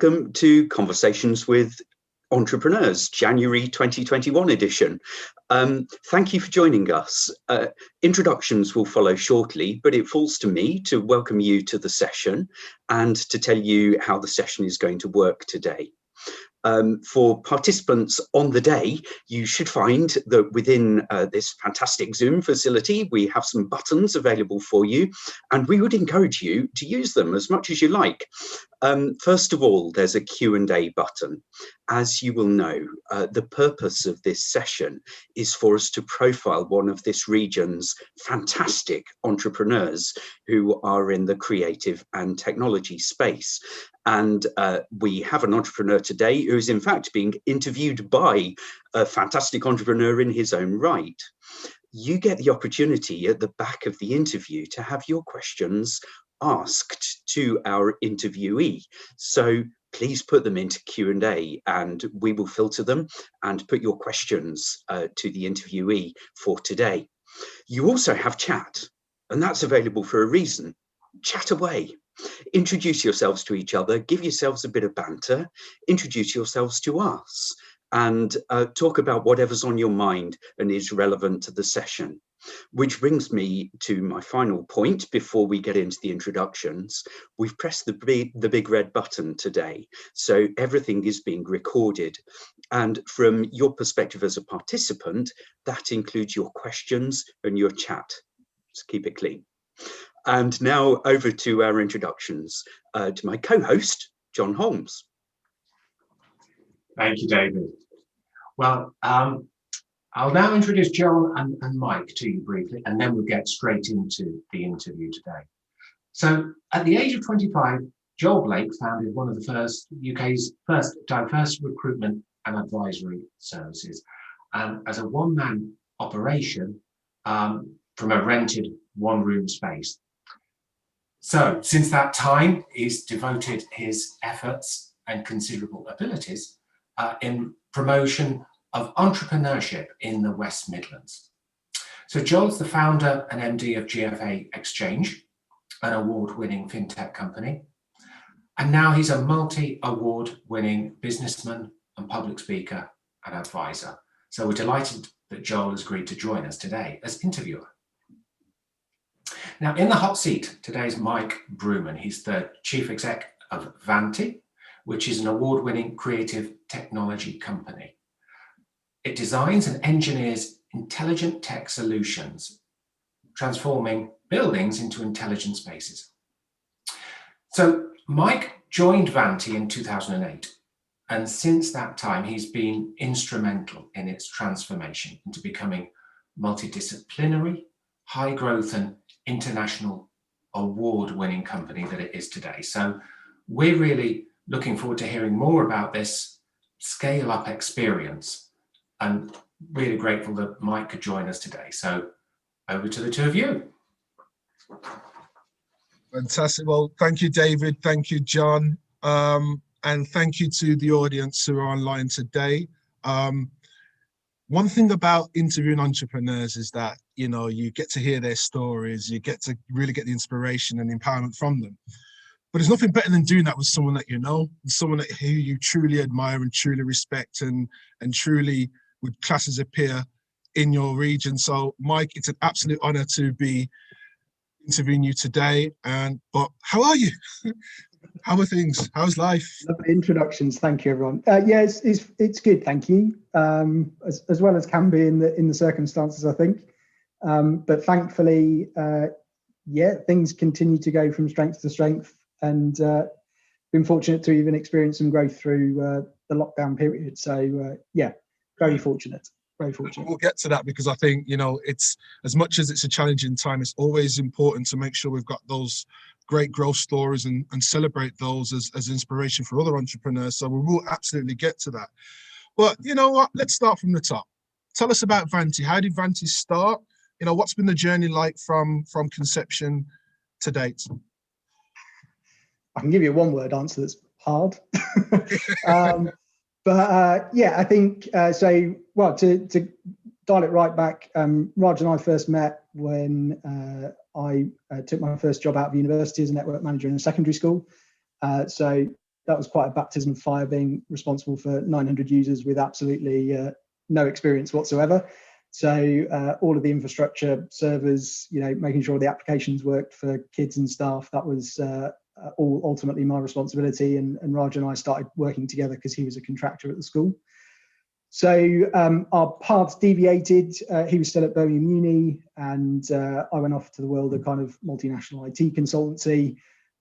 Welcome to Conversations with Entrepreneurs, January 2021 edition. Thank you for joining us. Introductions will follow shortly, but it falls to me to welcome you to the session and to tell you how the session is going to work today. For participants on the day, you should find that within this fantastic Zoom facility, we have some buttons available for you, and we would encourage you to use them as much as you like. First of all, there's a Q&A button. As you will know, the purpose of this session is for us to profile one of this region's fantastic entrepreneurs who are in the creative and technology space. And we have an entrepreneur today who is in fact being interviewed by a fantastic entrepreneur in his own right. You get the opportunity at the back of the interview to have your questions asked to our interviewee. So please put them into Q&A and we will filter them and put your questions to the interviewee for today. You also have chat, and that's available for a reason. Chat away. Introduce yourselves to each other, give yourselves a bit of banter, introduce yourselves to us, and talk about whatever's on your mind and is relevant to the session. Which brings me to my final point before we get into the introductions. We've pressed the big red button today, so everything is being recorded. And from your perspective as a participant, that includes your questions and your chat. So keep it clean. And now over to our introductions, to my co-host, John Holmes. Thank you, David. Well, I'll now introduce Joel and Mike to you briefly, and then we'll get straight into the interview today. So at the age of 25, Joel Blake founded one of the UK's first diverse recruitment and advisory services, as a one-man operation from a rented one-room space. So since that time, he's devoted his efforts and considerable abilities in promotion of entrepreneurship in the West Midlands. So Joel's the founder and MD of GFA Exchange, an award-winning fintech company. And now he's a multi-award-winning businessman and public speaker and advisor. So we're delighted that Joel has agreed to join us today as interviewer. Now, in the hot seat today is Mike Brooman. He's the chief exec of Vanity, which is an award-winning creative technology company. It designs and engineers intelligent tech solutions, transforming buildings into intelligent spaces. So Mike joined Vanti in 2008, and since that time, he's been instrumental in its transformation into becoming multidisciplinary, high growth and international award-winning company that it is today. So we're really looking forward to hearing more about this scale-up experience, and really grateful that Mike could join us today. So over to the two of you. Fantastic. Well, thank you, David. Thank you, John. And thank you to the audience who are online today. One thing about interviewing entrepreneurs is that, you know, you get to hear their stories, you get to really get the inspiration and empowerment from them. But there's nothing better than doing that with someone that you know, someone who you truly admire and truly respect and truly would class as a peer in your region. So, Mike, it's an absolute honor to be interviewing you today. But how are you? How are things? How's life? Lovely introductions. Thank you, everyone. Yeah, it's good. Thank you. As well as can be in the circumstances, I think. But thankfully, yeah, things continue to go from strength to strength, and been fortunate to even experience some growth through the lockdown period. So yeah, very fortunate. Very fortunate. We'll get to that because I think, you know, it's as much as it's a challenging time, it's always important to make sure we've got those great growth stories and celebrate those as inspiration for other entrepreneurs. So we will absolutely get to that. But you know what? Let's start from the top. Tell us about Vanti. How did Vanti start? You know, what's been the journey like from conception to date? I can give you a one-word answer that's hard. But yeah, I think so. Well, to dial it right back, Raj and I first met when I took my first job out of university as a network manager in a secondary school. So that was quite a baptism of fire, being responsible for 900 users with absolutely no experience whatsoever. So all of the infrastructure, servers, making sure the applications worked for kids and staff, that was all ultimately my responsibility. And Raj and I started working together because he was a contractor at the school. So our paths deviated. He was still at Birmingham Uni, and I went off to the world of kind of multinational IT consultancy.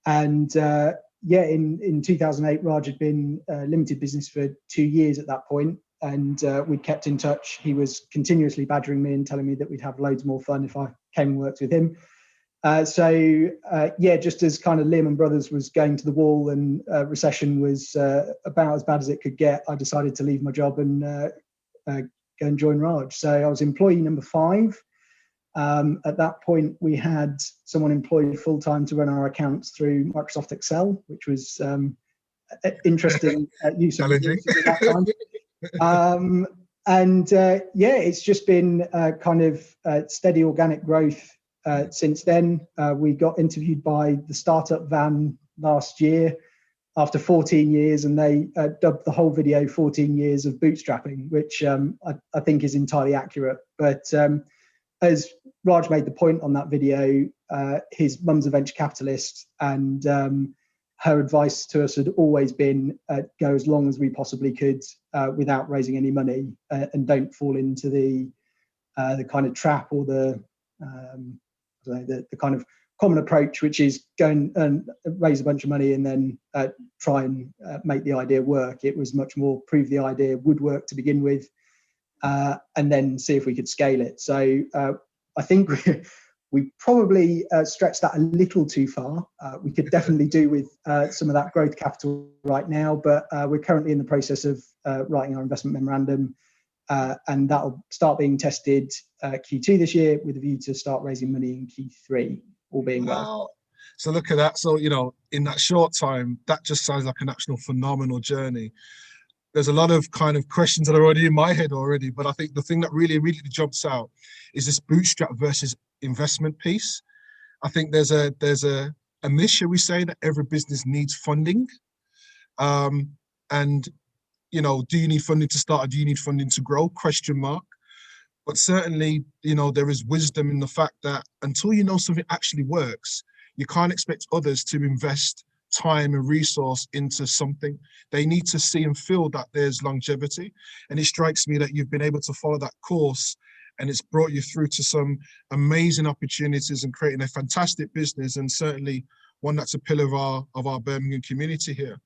And in 2008, Raj had been limited business for 2 years at that point, and we kept in touch. He was continuously badgering me and telling me that we'd have loads more fun if I came and worked with him. Just as kind of Lehman Brothers was going to the wall and recession was about as bad as it could get, I decided to leave my job and go and join Raj. So I was employee number 5. At that point, we had someone employed full-time to run our accounts through Microsoft Excel, which was interesting use of resources at that time. It's just been kind of steady organic growth since then. We got interviewed by the startup Van last year after 14 years, and they dubbed the whole video 14 years of bootstrapping, which I think is entirely accurate. But as Raj made the point on that video, his mum's a venture capitalist, and her advice to us had always been go as long as we possibly could without raising any money, and don't fall into the kind of trap or the kind of common approach, which is go and raise a bunch of money and then try and make the idea work. It was much more prove the idea would work to begin with, and then see if we could scale it. So I think we probably stretched that a little too far. We could definitely do with some of that growth capital right now, but we're currently in the process of writing our investment memorandum, and that'll start being tested Q2 this year with a view to start raising money in Q3, all being well. So look at that. So, in that short time, that just sounds like an actual phenomenal journey. There's a lot of kind of questions that are already in my head already, but I think the thing that really jumps out is this bootstrap versus investment piece. I think there's a myth, shall we say, that every business needs funding. And do you need funding to start, or do you need funding to grow? Question mark. But certainly, there is wisdom in the fact that until something actually works, you can't expect others to invest time and resource into something. They need to see and feel that there's longevity. And it strikes me that you've been able to follow that course, and it's brought you through to some amazing opportunities and creating a fantastic business, and certainly one that's a pillar of our Birmingham community here.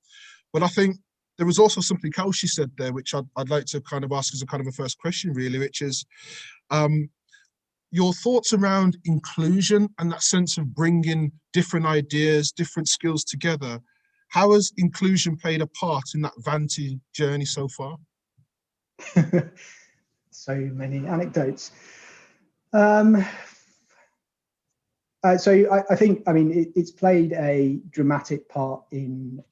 But I think there was also something else you said there, which I'd like to kind of ask as a kind of a first question, really, which is your thoughts around inclusion and that sense of bringing different ideas, different skills together. How has inclusion played a part in that Vanti journey so far? So many anecdotes. So I think, it's played a dramatic part in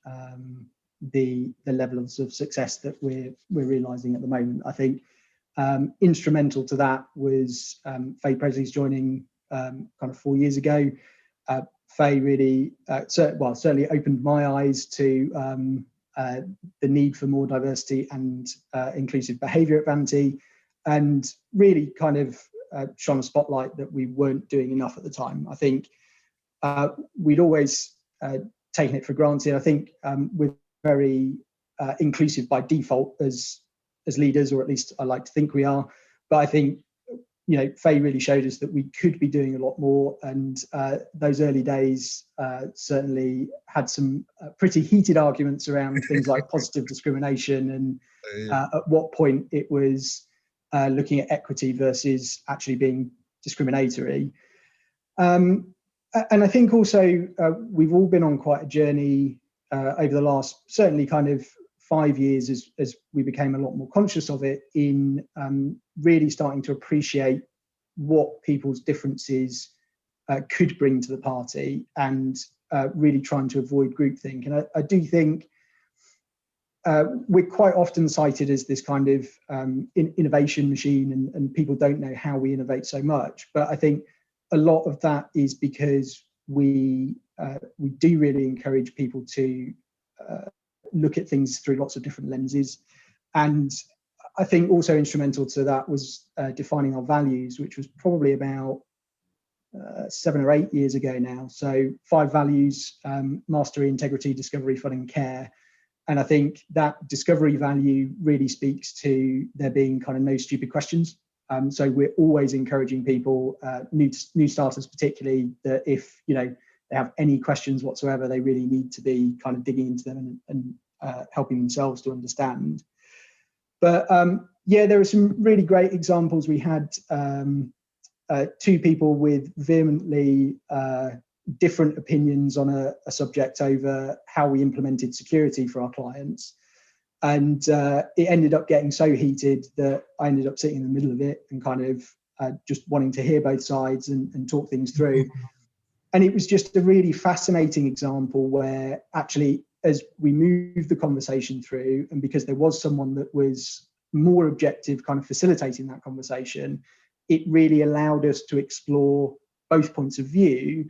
the levels of success that we're realizing at the moment. I think instrumental to that was Faye Presley's joining kind of 4 years ago. Faye really certainly opened my eyes to the need for more diversity and inclusive behaviour at Vanti, and really kind of shone a spotlight that we weren't doing enough at the time. I think we'd always taken it for granted. I think we're very inclusive by default as leaders, or at least I like to think we are. But I think Faye really showed us that we could be doing a lot more, and those early days certainly had some pretty heated arguments around things like positive discrimination and at what point it was looking at equity versus actually being discriminatory. And I think also we've all been on quite a journey over the last certainly kind of 5 years as we became a lot more conscious of it, in really starting to appreciate what people's differences could bring to the party, and really trying to avoid groupthink. And I do think we're quite often cited as this kind of innovation machine, and people don't know how we innovate so much. But I think a lot of that is because we do really encourage people to look at things through lots of different lenses. And I think also instrumental to that was defining our values, which was probably about 7 or 8 years ago now. So 5 values: mastery, integrity, discovery, fun, and care. And I think that discovery value really speaks to there being kind of no stupid questions. So we're always encouraging people, new starters particularly, that if they have any questions whatsoever, they really need to be kind of digging into them and helping themselves to understand. But yeah, there are some really great examples. We had 2 people with vehemently different opinions on a subject over how we implemented security for our clients. And it ended up getting so heated that I ended up sitting in the middle of it and kind of just wanting to hear both sides and talk things through. And it was just a really fascinating example where actually, as we moved the conversation through, and because there was someone that was more objective kind of facilitating that conversation, it really allowed us to explore both points of view.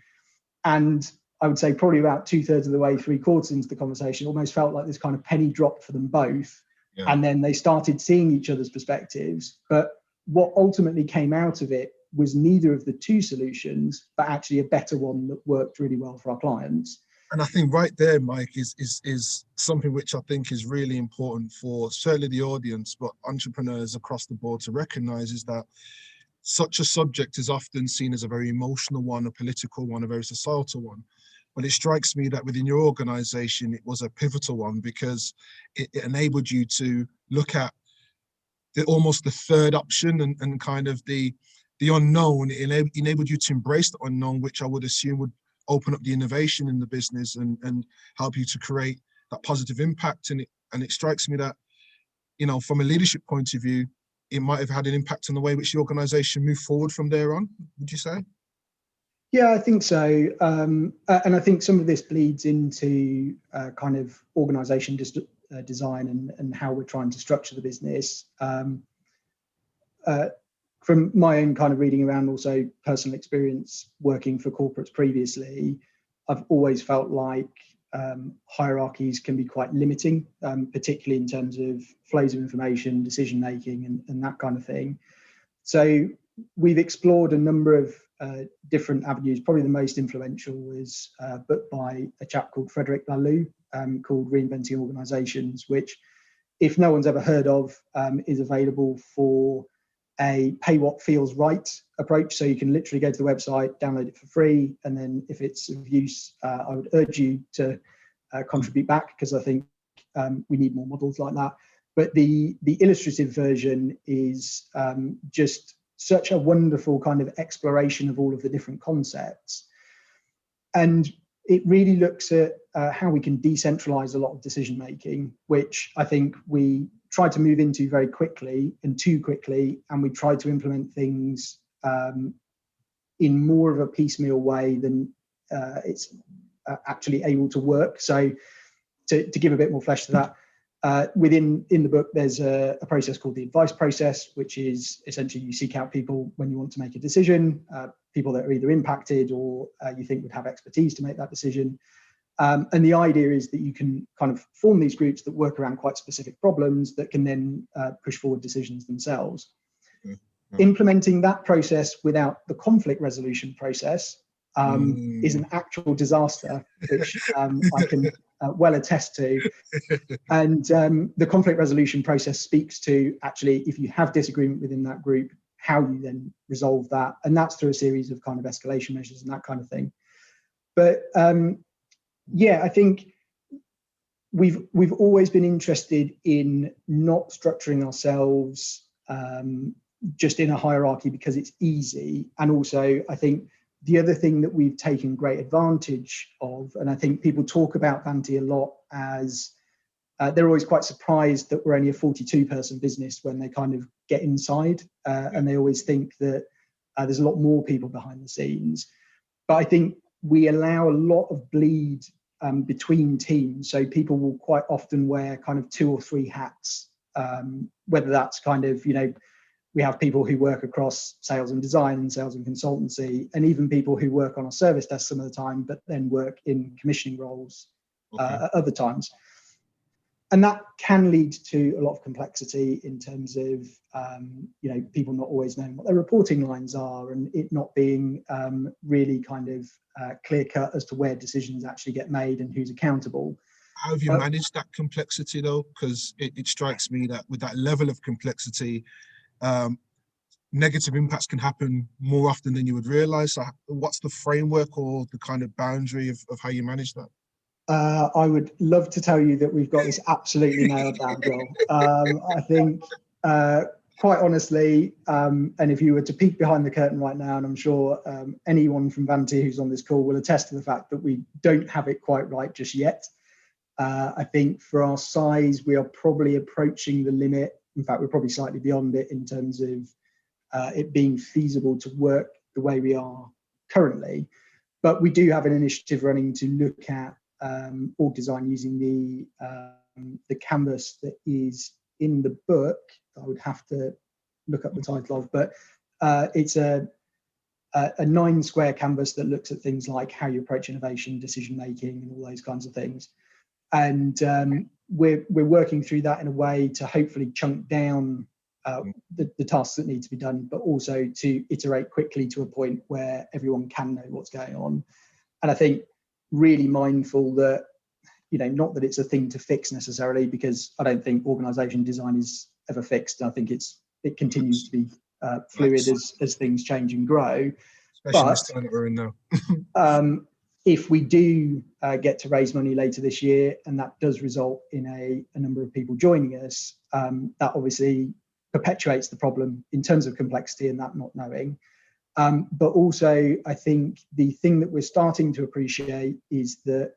And I would say probably about 2/3 of the way, 3/4 into the conversation, almost felt like this kind of penny dropped for them both. Yeah. And then they started seeing each other's perspectives. But what ultimately came out of it was neither of the 2 solutions, but actually a better one that worked really well for our clients. And I think right there, Mike, is something which I think is really important for certainly the audience, but entrepreneurs across the board to recognize, is that such a subject is often seen as a very emotional one, a political one, a very societal one. But it strikes me that within your organization, it was a pivotal one, because it enabled you to look at almost the third option and kind of the unknown. It enabled you to embrace the unknown, which I would assume would open up the innovation in the business and help you to create that positive impact. And it strikes me that, from a leadership point of view, it might have had an impact on the way which the organization moved forward from there on, would you say? Yeah, I think so. And I think some of this bleeds into kind of organization design and how we're trying to structure the business. From my own kind of reading around, also personal experience working for corporates previously, I've always felt like hierarchies can be quite limiting, particularly in terms of flows of information, decision making, and that kind of thing. So we've explored a number of different avenues. Probably the most influential was a book by a chap called Frederick Laloux called Reinventing Organizations, which, if no one's ever heard of, is available for a pay what feels right approach. So you can literally go to the website, download it for free, and then if it's of use, I would urge you to contribute back, because I think we need more models like that. But the illustrative version is just such a wonderful kind of exploration of all of the different concepts. And it really looks at how we can decentralize a lot of decision making, which I think we tried to move into very quickly and too quickly, and we tried to implement things in more of a piecemeal way than it's actually able to work. So to give a bit more flesh to that, in the book, there's a process called the advice process, which is essentially you seek out people when you want to make a decision, people that are either impacted or you think would have expertise to make that decision. And the idea is that you can kind of form these groups that work around quite specific problems that can then push forward decisions themselves. Mm-hmm. Implementing that process without the conflict resolution process is an actual disaster, which I can well attest to. And the conflict resolution process speaks to actually, if you have disagreement within that group, how you then resolve that. And that's through a series of kind of escalation measures and that kind of thing. But yeah, I think we've always been interested in not structuring ourselves just in a hierarchy because it's easy. And also, I think the other thing that we've taken great advantage of, and I think people talk about Vanti a lot as they're always quite surprised that we're only a 42-person business when they kind of get inside, and they always think that there's a lot more people behind the scenes. But I think we allow a lot of bleed between teams. So people will quite often wear kind of 2 or 3 hats, whether that's kind of, we have people who work across sales and design and sales and consultancy, and even people who work on a service desk some of the time, but then work in commissioning roles at other times. And that can lead to a lot of complexity in terms of, people not always knowing what their reporting lines are, and it not being really kind of clear cut as to where decisions actually get made and who's accountable. How have you managed that complexity though? Because it strikes me that with that level of complexity, negative impacts can happen more often than you would realize. So what's the framework or the kind of boundary of how you manage that? I would love to tell you that we've got this absolutely nailed down, Joel. I think, quite honestly, and if you were to peek behind the curtain right now, and I'm sure anyone from Vanti who's on this call will attest to the fact that we don't have it quite right just yet. I think for our size, we are probably approaching the limit. In fact, we're probably slightly beyond it in terms of it being feasible to work the way we are currently. But we do have an initiative running to look at org design using the canvas that is in the book. I would have to look up the title of, but it's a 9 square canvas that looks at things like how you approach innovation, decision making, and all those kinds of things. And we're working through that in a way to hopefully chunk down the tasks that need to be done, but also to iterate quickly to a point where everyone can know what's going on. And I think really mindful that, not that it's a thing to fix necessarily, because I don't think organization design is ever fixed. I think it continues to be fluid as things change and grow. Especially this time that we're in now. If we do get to raise money later this year, and that does result in a number of people joining us, that obviously perpetuates the problem in terms of complexity and that not knowing. But also, I think the thing that we're starting to appreciate is that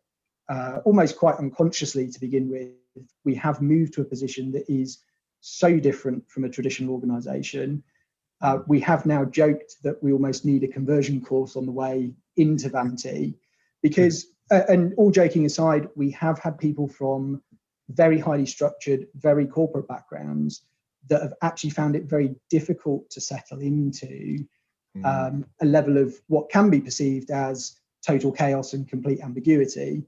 almost quite unconsciously to begin with, we have moved to a position that is so different from a traditional organization. We have now joked that we almost need a conversion course on the way into Vanti, because, and all joking aside, we have had people from very highly structured, very corporate backgrounds that have actually found it very difficult to settle into a level of what can be perceived as total chaos and complete ambiguity.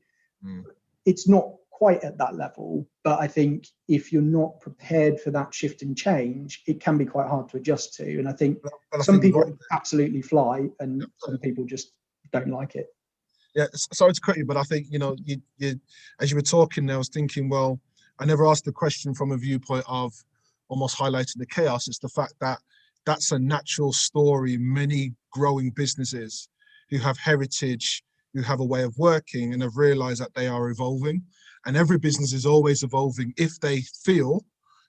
It's not quite at that level, but I think if you're not prepared for that shift and change, it can be quite hard to adjust to. And I think some people absolutely fly, and some people just don't like it. Yeah, sorry to cut you, but I think, you as you were talking there, I was thinking, well, I never asked the question from a viewpoint of almost highlighting the chaos. It's the fact that that's a natural story in many growing businesses who have heritage, who have a way of working and have realized that they are evolving. And every business is always evolving if they feel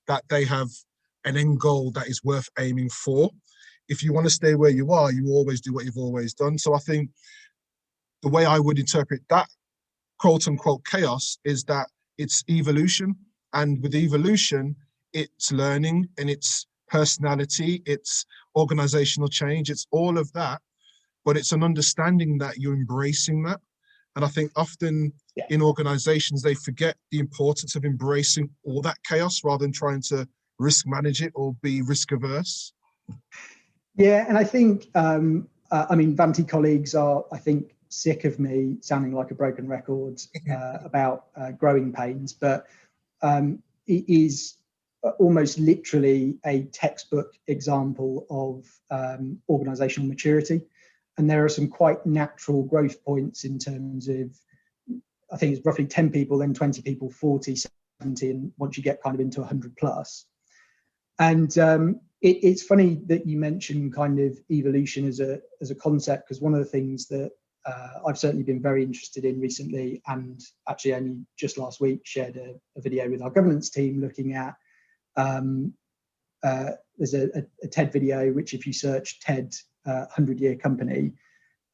that they have an end goal that is worth aiming for. If you want to stay where you are, you always do what you've always done. So I think the way I would interpret that quote unquote chaos is that it's evolution. And with evolution, it's learning and it's personality, it's organizational change, it's all of that. But it's an understanding that you're embracing that. And I think often in organizations, they forget the importance of embracing all that chaos rather than trying to risk manage it or be risk averse. Yeah, and I think, Vanti colleagues are, I think, sick of me sounding like a broken record about growing pains, but it is almost literally a textbook example of organizational maturity. And there are some quite natural growth points in terms of, I think it's roughly 10 people, then 20 people, 40, 70, and once you get kind of into 100 plus. And it's funny that you mentioned kind of evolution as a concept, because one of the things that I've certainly been very interested in recently, and actually only just last week shared a video with our governance team looking at, there's a TED video, which if you search TED 100-year company,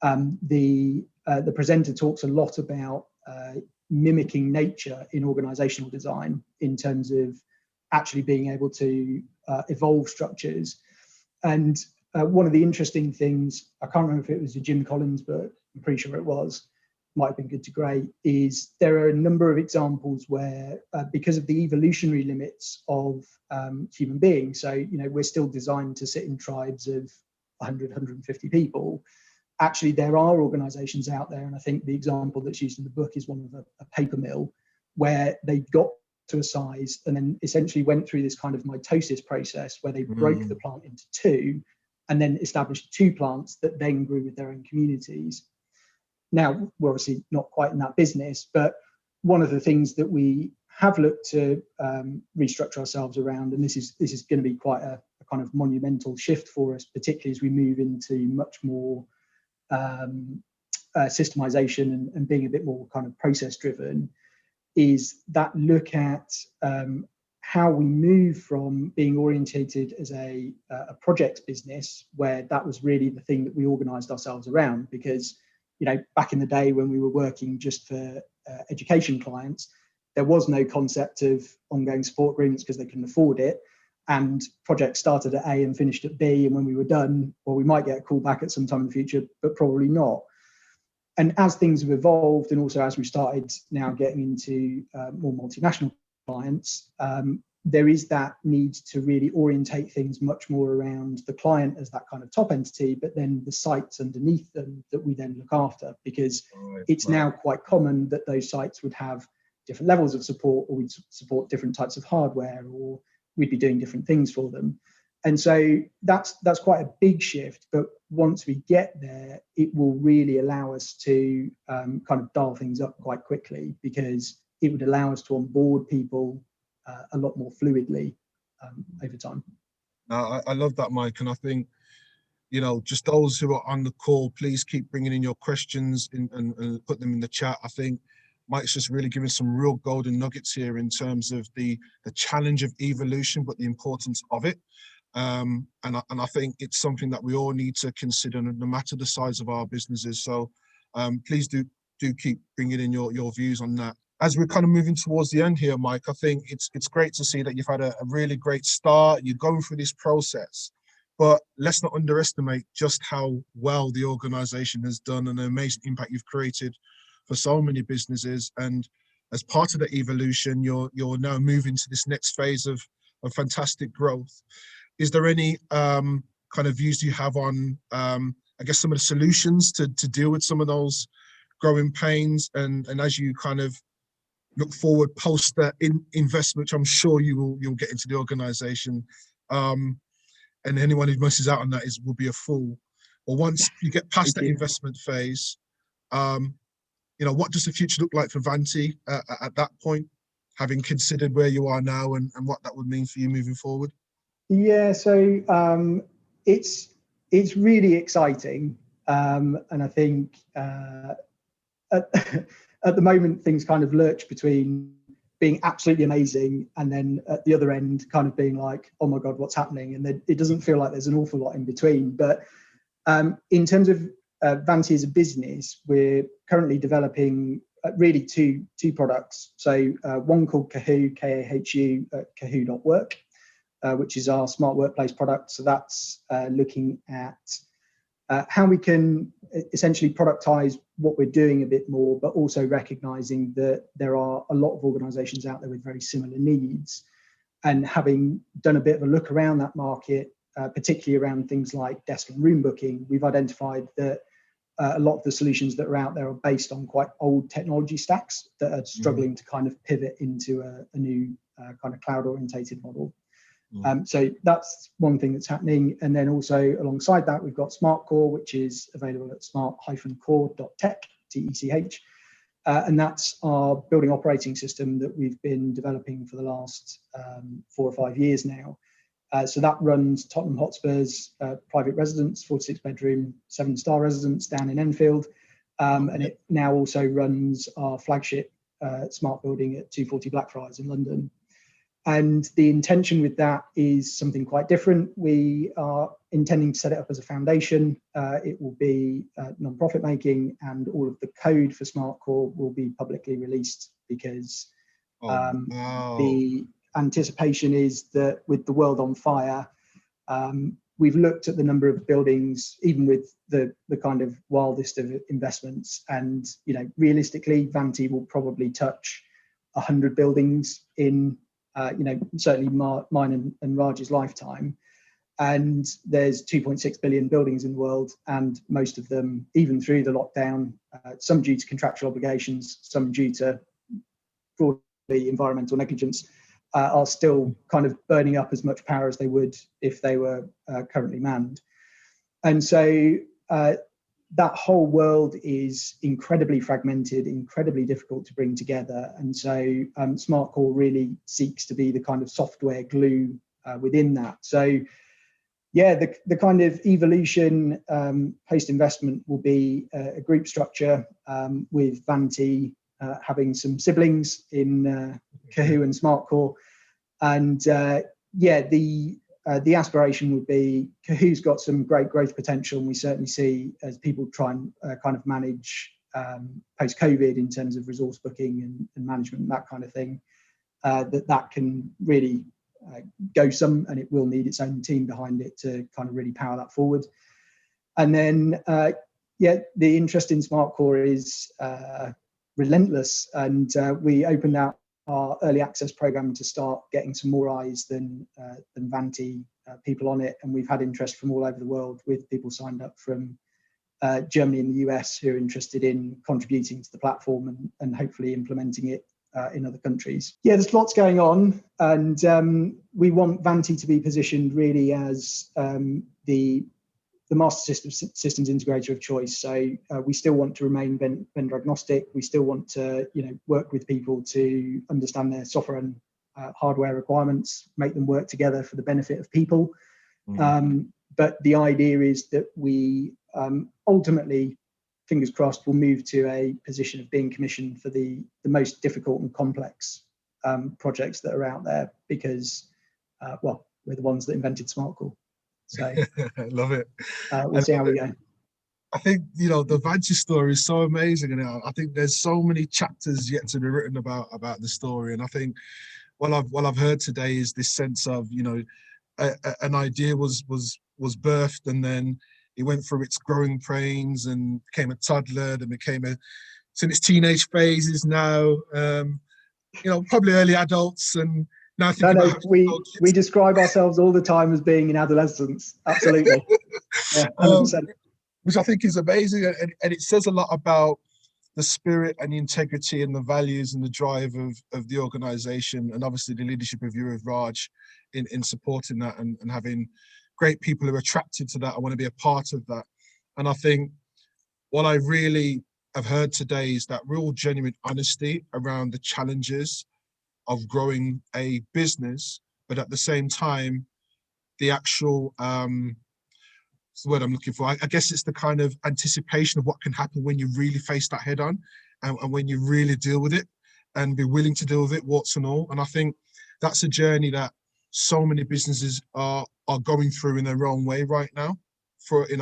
the presenter talks a lot about mimicking nature in organizational design in terms of actually being able to evolve structures. And one of the interesting things, I can't remember if it was a Jim Collins book, I'm pretty sure it was, might have been Good to Great, is there are a number of examples where because of the evolutionary limits of human beings, so we're still designed to sit in tribes of 100, 150 people. Actually, there are organizations out there, and I think the example that's used in the book is one of a paper mill, where they got to a size and then essentially went through this kind of mitosis process where they broke the plant into two and then established two plants that then grew with their own communities. Now, we're obviously not quite in that business, but one of the things that we have looked to restructure ourselves around, and this is going to be quite a kind of monumental shift for us, particularly as we move into much more systemization and being a bit more kind of process driven, is that look at how we move from being orientated as a projects business, where that was really the thing that we organized ourselves around. Because, you know, back in the day when we were working just for education clients, there was no concept of ongoing support agreements because they couldn't afford it. And projects started at A and finished at B. And when we were done, well, we might get a call back at some time in the future, but probably not. And as things have evolved, and also as we started now getting into more multinational clients, there is that need to really orientate things much more around the client as that kind of top entity, but then the sites underneath them that we then look after, because it's now quite common that those sites would have different levels of support, or we'd support different types of hardware, or we'd be doing different things for them. And so that's quite a big shift. But once we get there, it will really allow us to kind of dial things up quite quickly, because it would allow us to onboard people a lot more fluidly over time. I love that, Mike. And I think, you know, just those who are on the call, please keep bringing in your questions and put them in the chat. I think Mike's just really giving some real golden nuggets here in terms of the challenge of evolution, but the importance of it. And I think it's something that we all need to consider, no matter the size of our businesses. So please do keep bringing in your views on that. As we're kind of moving towards the end here, Mike, I think it's great to see that you've had a really great start. You're going through this process, but let's not underestimate just how well the organization has done and the amazing impact you've created for so many businesses. And as part of the evolution, you're now moving to this next phase of fantastic growth. Is there any kind of views you have on, I guess, some of the solutions to deal with some of those growing pains? And as you kind of look forward post that investment, which I'm sure you'll get into the organization, and anyone who misses out on that will be a fool. Or once you get past that investment phase, you know, what does the future look like for Vanti at that point, having considered where you are now and what that would mean for you moving forward? Yeah, so it's really exciting, and I think at the moment things kind of lurch between being absolutely amazing and then at the other end kind of being like, oh my God, what's happening? And then it doesn't feel like there's an awful lot in between. But in terms of Vanti as a business, we're currently developing really two products. So one called Kahoo, K-A-H-U, kahoo.work, which is our smart workplace product. So that's looking at how we can essentially productize what we're doing a bit more, but also recognizing that there are a lot of organizations out there with very similar needs. And having done a bit of a look around that market, particularly around things like desk and room booking, we've identified that a lot of the solutions that are out there are based on quite old technology stacks that are struggling to kind of pivot into a new kind of cloud orientated model. So that's one thing that's happening. And then also alongside that, we've got Smart Core, which is available at smart-core.tech, TECH. And that's our building operating system that we've been developing for the last 4 or 5 years now. So that runs Tottenham Hotspur's private residence, 46 bedroom, 7-star residence down in Enfield. And it now also runs our flagship smart building at 240 Blackfriars in London. And the intention with that is something quite different. We are intending to set it up as a foundation. It will be non-profit making, and all of the code for Smart Core will be publicly released, because the anticipation is that with the world on fire, we've looked at the number of buildings, even with the kind of wildest of investments, and realistically, Vanti will probably touch 100 buildings in certainly mine and Raj's lifetime. And there's 2.6 billion buildings in the world, and most of them, even through the lockdown, some due to contractual obligations, some due to fraud environmental negligence, are still kind of burning up as much power as they would if they were currently manned. And so that whole world is incredibly fragmented, incredibly difficult to bring together. And so Smart Core really seeks to be the kind of software glue within that. So yeah, the kind of evolution post-investment will be a group structure with Vanti having some siblings in Kahoo and Smart Core. And yeah, the aspiration would be Kahoo's got some great growth potential, and we certainly see as people try and kind of manage post-COVID in terms of resource booking and management, that kind of thing, that can really go some, and it will need its own team behind it to kind of really power that forward. And then, yeah, the interest in Smart Core is relentless, and we opened out our early access program to start getting some more eyes than Vanti people on it, and we've had interest from all over the world, with people signed up from Germany and the US who are interested in contributing to the platform and hopefully implementing it in other countries. Yeah, there's lots going on, and we want Vanti to be positioned really as the master systems integrator of choice. So we still want to remain vendor agnostic. We still want to, work with people to understand their software and hardware requirements, make them work together for the benefit of people. But the idea is that we ultimately, fingers crossed, will move to a position of being commissioned for the most difficult and complex projects that are out there, because, well, we're the ones that invented Smart Core. So love it. We'll see how we go. I think, the Vanti story is so amazing, and I think there's so many chapters yet to be written about the story. And I think what I've heard today is this sense of, an idea was birthed, and then it went through its growing pains and became a toddler, and became it's in its teenage phases now. Probably early adults, and now we describe ourselves all the time as being in adolescence. Absolutely. Yeah, 100%. Which I think is amazing, and it says a lot about the spirit and the integrity and the values and the drive of the organization, and obviously the leadership of you, of Raj, in supporting that and having great people who are attracted to that. I want to be a part of that. And I think what I really have heard today is that real genuine honesty around the challenges of growing a business, but at the same time, the actual, what's the word I'm looking for? I guess it's the kind of anticipation of what can happen when you really face that head on, and when you really deal with it and be willing to deal with it, warts and all. And I think that's a journey that so many businesses are going through in their own way right now, in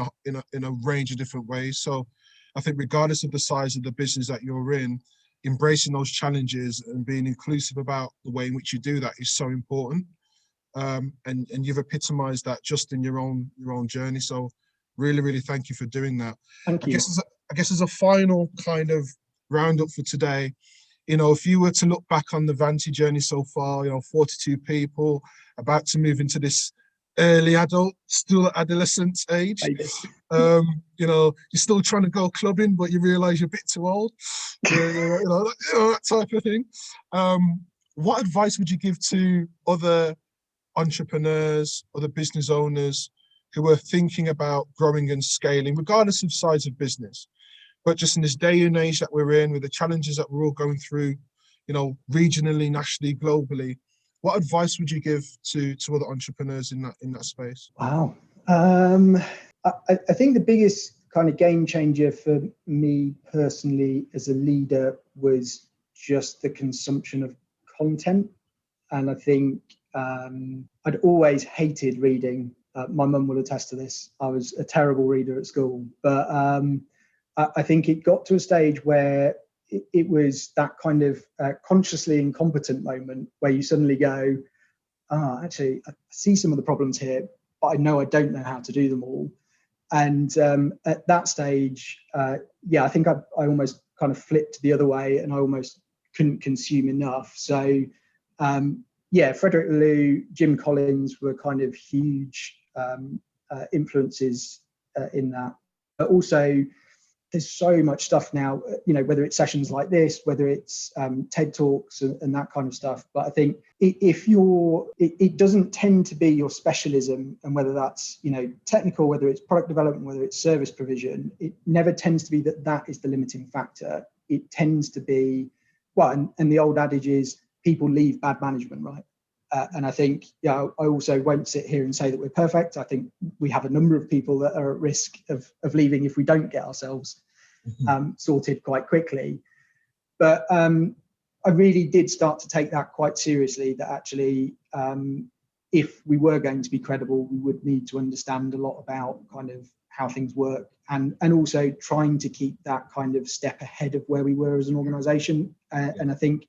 a range of different ways. So I think regardless of the size of the business that you're in, embracing those challenges and being inclusive about the way in which you do that is so important. And you've epitomized that just in your own journey. So really, really thank you for doing that. Thank you. I guess as a final kind of roundup for today, if you were to look back on the Vanti journey so far, 42 people about to move into this early adult, still adolescent age. You're still trying to go clubbing, but you realize you're a bit too old. That type of thing. What advice would you give to other entrepreneurs, other business owners who are thinking about growing and scaling, regardless of size of business, but just in this day and age that we're in, with the challenges that we're all going through, regionally, nationally, globally? What advice would you give to other entrepreneurs in that space? Wow. I think the biggest kind of game changer for me personally as a leader was just the consumption of content. And I think I'd always hated reading. My mum will attest to this. I was a terrible reader at school, but I think it got to a stage where it was that kind of consciously incompetent moment where you suddenly go, actually, I see some of the problems here, but I know I don't know how to do them all. And at that stage, I think I almost kind of flipped the other way, and I almost couldn't consume enough. So Frederick Laloux, Jim Collins were kind of huge influences in that. But also there's so much stuff now, whether it's sessions like this, whether it's TED Talks and that kind of stuff. But I think if it doesn't tend to be your specialism, and whether that's, technical, whether it's product development, whether it's service provision, it never tends to be that is the limiting factor. It tends to be, well, and the old adage is people leave bad management, right? And I think, I also won't sit here and say that we're perfect. I think we have a number of people that are at risk of leaving if we don't get ourselves sorted quite quickly. But I really did start to take that quite seriously, that actually, if we were going to be credible, we would need to understand a lot about kind of how things work, and also trying to keep that kind of step ahead of where we were as an organization. And I think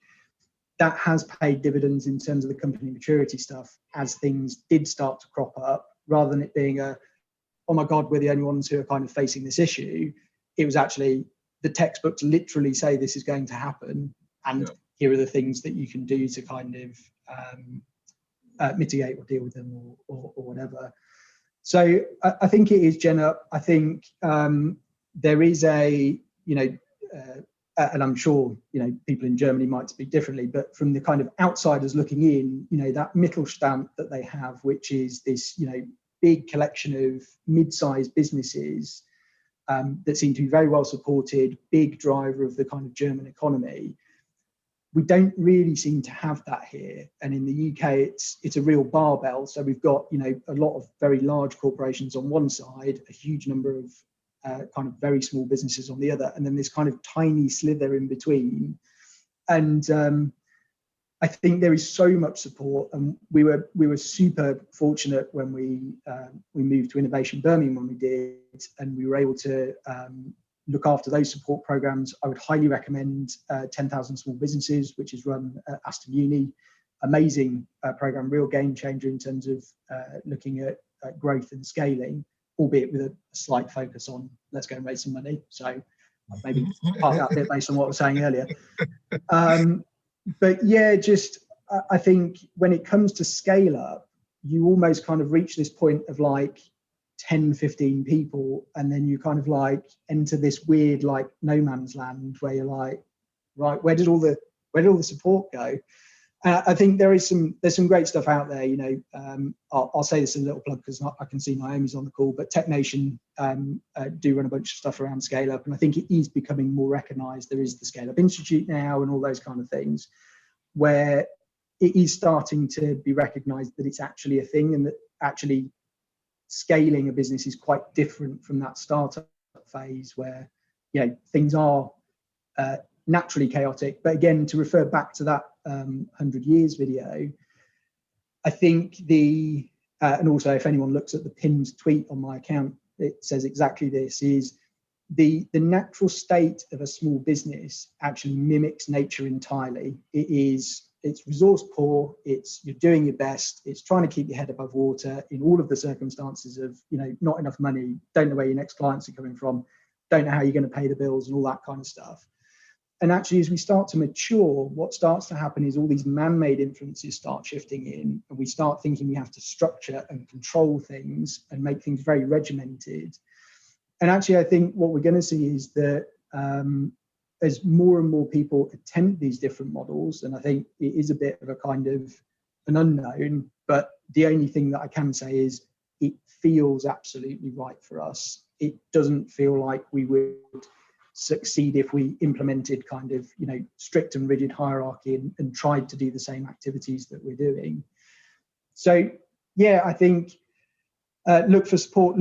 that has paid dividends in terms of the company maturity stuff as things did start to crop up, rather than it being oh my God, we're the only ones who are kind of facing this issue. It was actually the textbooks literally say this is going to happen, and here are the things that you can do to kind of mitigate or deal with them or whatever. So I think it is, Jenna. I think there is and I'm sure, people in Germany might speak differently, but from the kind of outsiders looking in, that Mittelstand that they have, which is this, big collection of mid-sized businesses that seem to be very well supported, big driver of the kind of German economy. We don't really seem to have that here. And in the UK, it's a real barbell. So we've got, a lot of very large corporations on one side, a huge number of kind of very small businesses on the other, and then this kind of tiny slither in between. And I think there is so much support, and we were super fortunate when we moved to Innovation Birmingham when we did, and we were able to look after those support programs. I would highly recommend 10,000 Small Businesses, which is run at Aston Uni. Amazing program, real game changer in terms of looking at growth and scaling, albeit with a slight focus on let's go and raise some money. So maybe part that bit based on what I was saying earlier. But yeah, just I think when it comes to scale up, you almost kind of reach this point of like 10, 15 people, and then you kind of like enter this weird like no man's land where you're like, right, where did all the support go? I think there's some great stuff out there. I'll say this in a little plug because I can see Naomi's on the call, but Tech Nation do run a bunch of stuff around scale up, and I think it is becoming more recognised. There is the Scale Up Institute now, and all those kind of things, where it is starting to be recognised that it's actually a thing, and that actually scaling a business is quite different from that startup phase where things are naturally chaotic. But again, to refer back to that 100 years video, I think and also if anyone looks at the pinned tweet on my account, it says exactly this, is the natural state of a small business actually mimics nature entirely. It's resource poor, you're doing your best, it's trying to keep your head above water in all of the circumstances of not enough money, don't know where your next clients are coming from, don't know how you're going to pay the bills and all that kind of stuff. And actually, as we start to mature, what starts to happen is all these man-made influences start shifting in, and we start thinking we have to structure and control things and make things very regimented. And actually, I think what we're going to see is that as more and more people attempt these different models, and I think it is a bit of a kind of an unknown, but the only thing that I can say is it feels absolutely right for us. It doesn't feel like we would succeed if we implemented kind of strict and rigid hierarchy and tried to do the same activities that we're doing. So yeah, I think look for support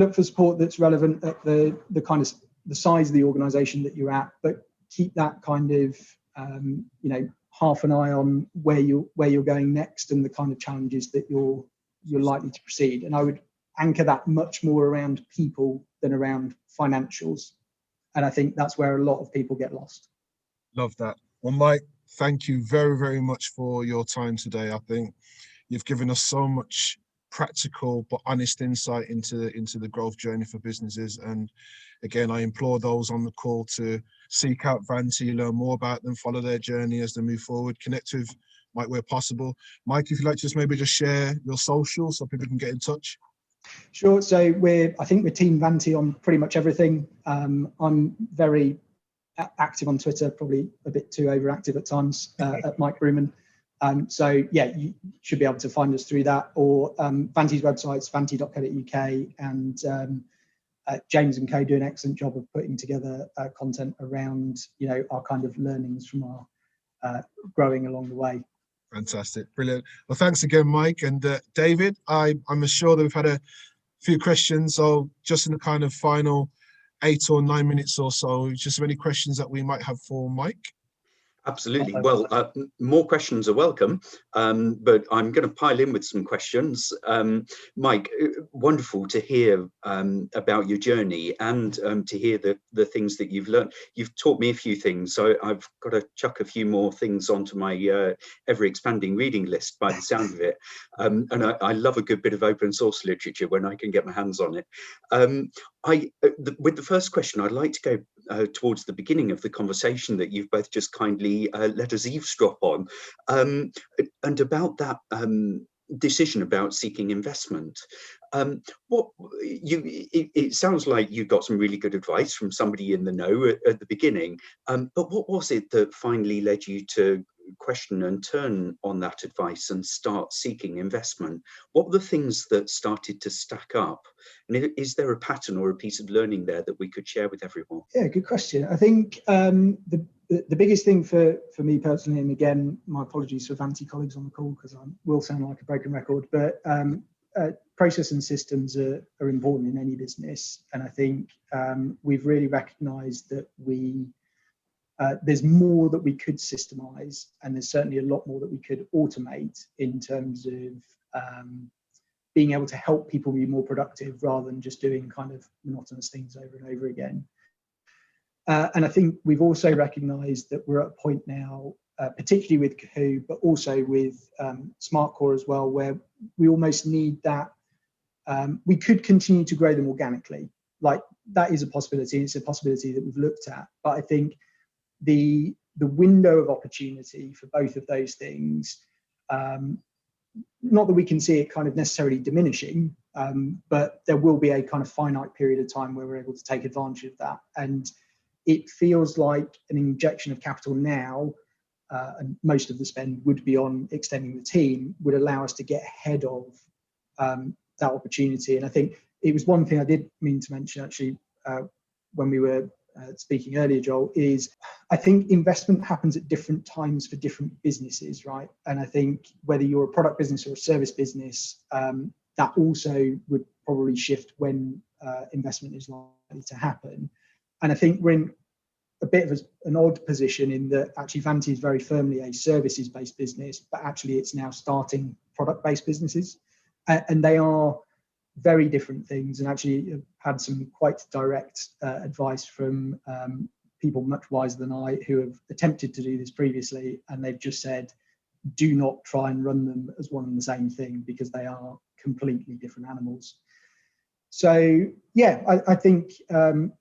that's relevant at the kind of the size of the organization that you're at, but keep that kind of half an eye on where you're going next and the kind of challenges that you're likely to proceed. And I would anchor that much more around people than around financials. And I think that's where a lot of people get lost. Love that. Well, Mike, thank you very, very much for your time today. I think you've given us so much practical but honest insight into the growth journey for businesses. And again, I implore those on the call to seek out Vanti, learn more about them, follow their journey as they move forward, connect with Mike where possible. Mike, if you'd like to just maybe just share your socials so people can get in touch. Sure. So I think we're Team Vanti on pretty much everything. I'm very active on Twitter, probably a bit too overactive at times, at Mike Brooman. So yeah, you should be able to find us through that, or Vanti's website's vanti.co.uk, and James and co do an excellent job of putting together content around, you know, our kind of learnings from our growing along the way. Fantastic, brilliant. Well, thanks again, Mike and David. I'm sure that we've had a few questions, so just in the kind of final 8 or 9 minutes or so, just any questions that we might have for Mike? Absolutely. Well, more questions are welcome, but I'm going to pile in with some questions. Mike, wonderful to hear about your journey, and to hear the things that you've learned. You've taught me a few things, so I've got to chuck a few more things onto my ever-expanding reading list by the sound of it. And I love a good bit of open source literature when I can get my hands on it. With the first question, I'd like to go towards the beginning of the conversation that you've both just kindly let us eavesdrop on, and about that decision about seeking investment. It sounds like you got some really good advice from somebody in the know at the beginning, but what was it that finally led you to question and turn on that advice and start seeking investment? What were the things that started to stack up? And is there a pattern or a piece of learning there that we could share with everyone? Yeah, good question. I think the biggest thing for me personally, and again, my apologies for Vanti colleagues on the call because I will sound like a broken record, but process and systems are important in any business. And I think we've really recognized that there's more that we could systemize, and there's certainly a lot more that we could automate in terms of being able to help people be more productive rather than just doing kind of monotonous things over and over again. And I think we've also recognized that we're at a point now, particularly with Kahoot, but also with SmartCore as well, where we almost need that. We could continue to grow them organically. Like, that is a possibility. It's a possibility that we've looked at. But I think the window of opportunity for both of those things, not that we can see it kind of necessarily diminishing, but there will be a kind of finite period of time where we're able to take advantage of that. And it feels like an injection of capital now, and most of the spend would be on extending the team, would allow us to get ahead of that opportunity. And I think it was one thing I did mean to mention actually when we were speaking earlier, Joel, is I think investment happens at different times for different businesses, right? And I think whether you're a product business or a service business, that also would probably shift when investment is likely to happen. And I think we're in a bit of an odd position in that actually Vanti is very firmly a services-based business, but actually it's now starting product-based businesses. And they are very different things, and actually I've had some quite direct advice from people much wiser than I who have attempted to do this previously, and they've just said, do not try and run them as one and the same thing because they are completely different animals. So yeah, I think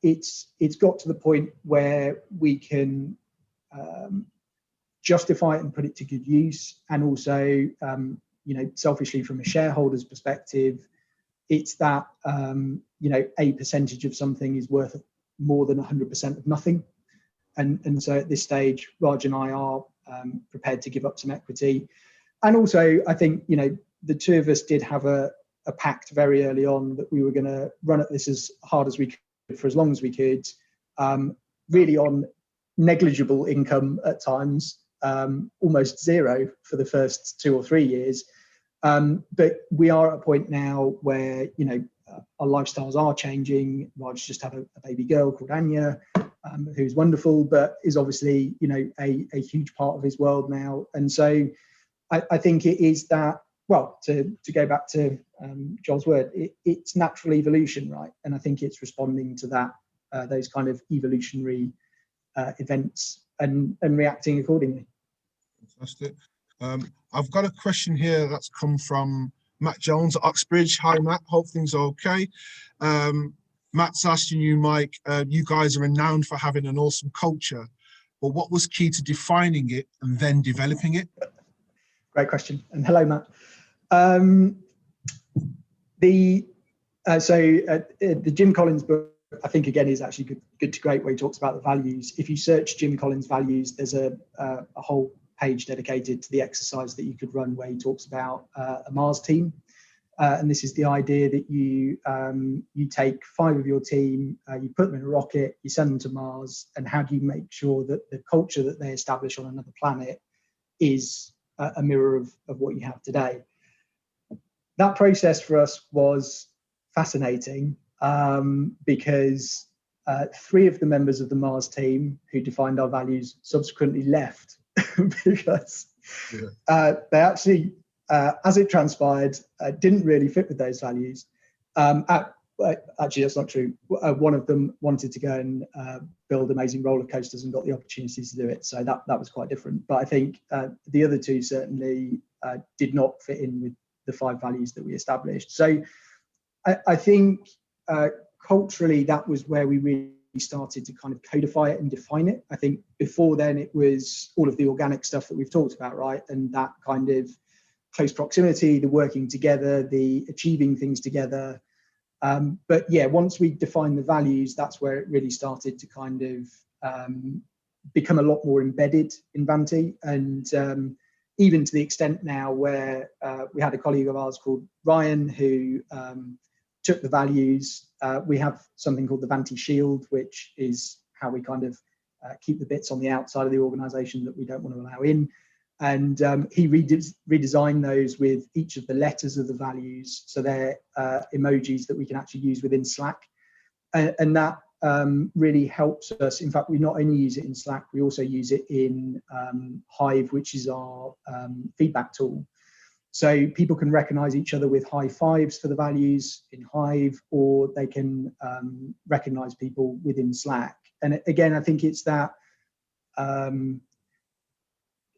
it's got to the point where we can justify it and put it to good use, and also you know, selfishly from a shareholder's perspective, it's that you know, a percentage of something is worth more than 100% of nothing, and so at this stage, Raj and I are prepared to give up some equity. And also, I think, you know, the two of us did have a pact very early on that we were going to run at this as hard as we could for as long as we could, really on negligible income at times, almost zero for the first 2 or 3 years. But we are at a point now where, you know, our lifestyles are changing. Raj just had a baby girl called Anya, who's wonderful, but is obviously, you know, a huge part of his world now. And so I think it is that, well, to go back to Joel's word, it's natural evolution, right? And I think it's responding to that, those kind of evolutionary events and reacting accordingly. Fantastic. I've got a question here that's come from Matt Jones at Uxbridge. Hi, Matt. Hope things are okay. Matt's asking you, Mike, you guys are renowned for having an awesome culture, but what was key to defining it and then developing it? Great question. And hello, Matt. The Jim Collins book, I think, again, is actually good to great, where he talks about the values. If you search Jim Collins values, there's a whole page dedicated to the exercise that you could run, where he talks about a Mars team. And this is the idea that you take 5 of your team, you put them in a rocket, you send them to Mars, and how do you make sure that the culture that they establish on another planet is a mirror of what you have today? That process for us was fascinating, because 3 of the members of the Mars team who defined our values subsequently left because they actually, as it transpired, didn't really fit with those values. Actually, that's not true. One of them wanted to go and build amazing roller coasters and got the opportunity to do it. So that was quite different. But I think the other 2 certainly did not fit in with the 5 values that we established. So I think culturally, that was where we really started to kind of codify it and define it. I think before then, it was all of the organic stuff that we've talked about, right? And that kind of close proximity, the working together, the achieving things together. But yeah, once we defined the values, that's where it really started to kind of become a lot more embedded in Vanti. And even to the extent now where we had a colleague of ours called Ryan who took the values. We have something called the Vanti Shield, which is how we kind of keep the bits on the outside of the organization that we don't want to allow in. And he redesigned those with each of the letters of the values. So they're emojis that we can actually use within Slack. And that really helps us. In fact, we not only use it in Slack, we also use it in Hive, which is our feedback tool. So people can recognize each other with high fives for the values in Hive, or they can recognize people within Slack. And again, I think it's that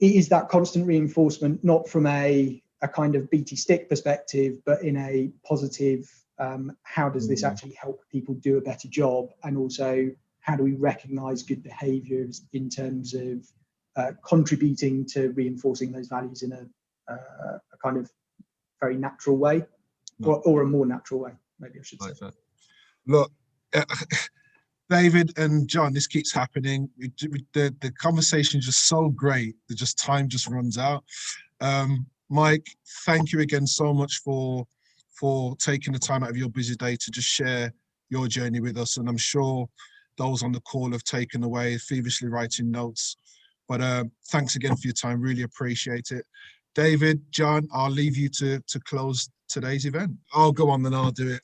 it is that constant reinforcement, not from a kind of BT stick perspective, but in a positive, how does this actually help people do a better job? And also, how do we recognize good behaviors in terms of contributing to reinforcing those values in a kind of very natural way, or a more natural way, maybe I should say. That. Look, David and John, this keeps happening. The conversation is just so great that just time just runs out. Mike, thank you again so much for taking the time out of your busy day to just share your journey with us. And I'm sure those on the call have taken away, feverishly writing notes. But thanks again for your time. Really appreciate it. David, John, I'll leave you to close today's event. I'll go on, then I'll do it.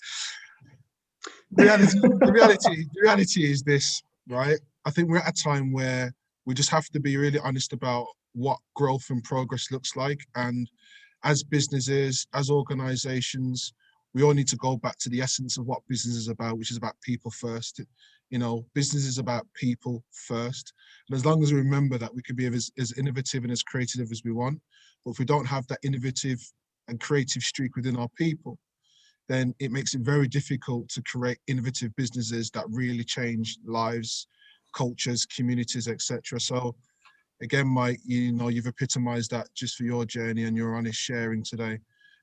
The reality is this, right? I think we're at a time where we just have to be really honest about what growth and progress looks like. And as businesses, as organizations, we all need to go back to the essence of what business is about, which is about people first. You know, business is about people first. And as long as we remember that, we can be as innovative and as creative as we want. But if we don't have that innovative and creative streak within our people, then it makes it very difficult to create innovative businesses that really change lives, cultures, communities, etc. So again, Mike, you know, you've epitomized that just for your journey and your honest sharing today.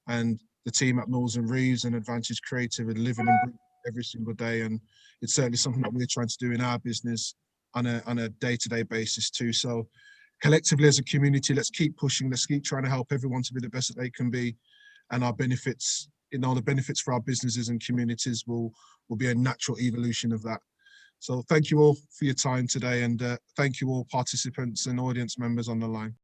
And the team at Mills and Reeves and Advantage Creative are living and breathing every single day. And it's certainly something that we're trying to do in our business on a day-to-day basis too. So collectively as a community, let's keep pushing, let's keep trying to help everyone to be the best that they can be. And our benefits, you know, the benefits for our businesses and communities will be a natural evolution of that. So thank you all for your time today, and thank you all participants and audience members on the line.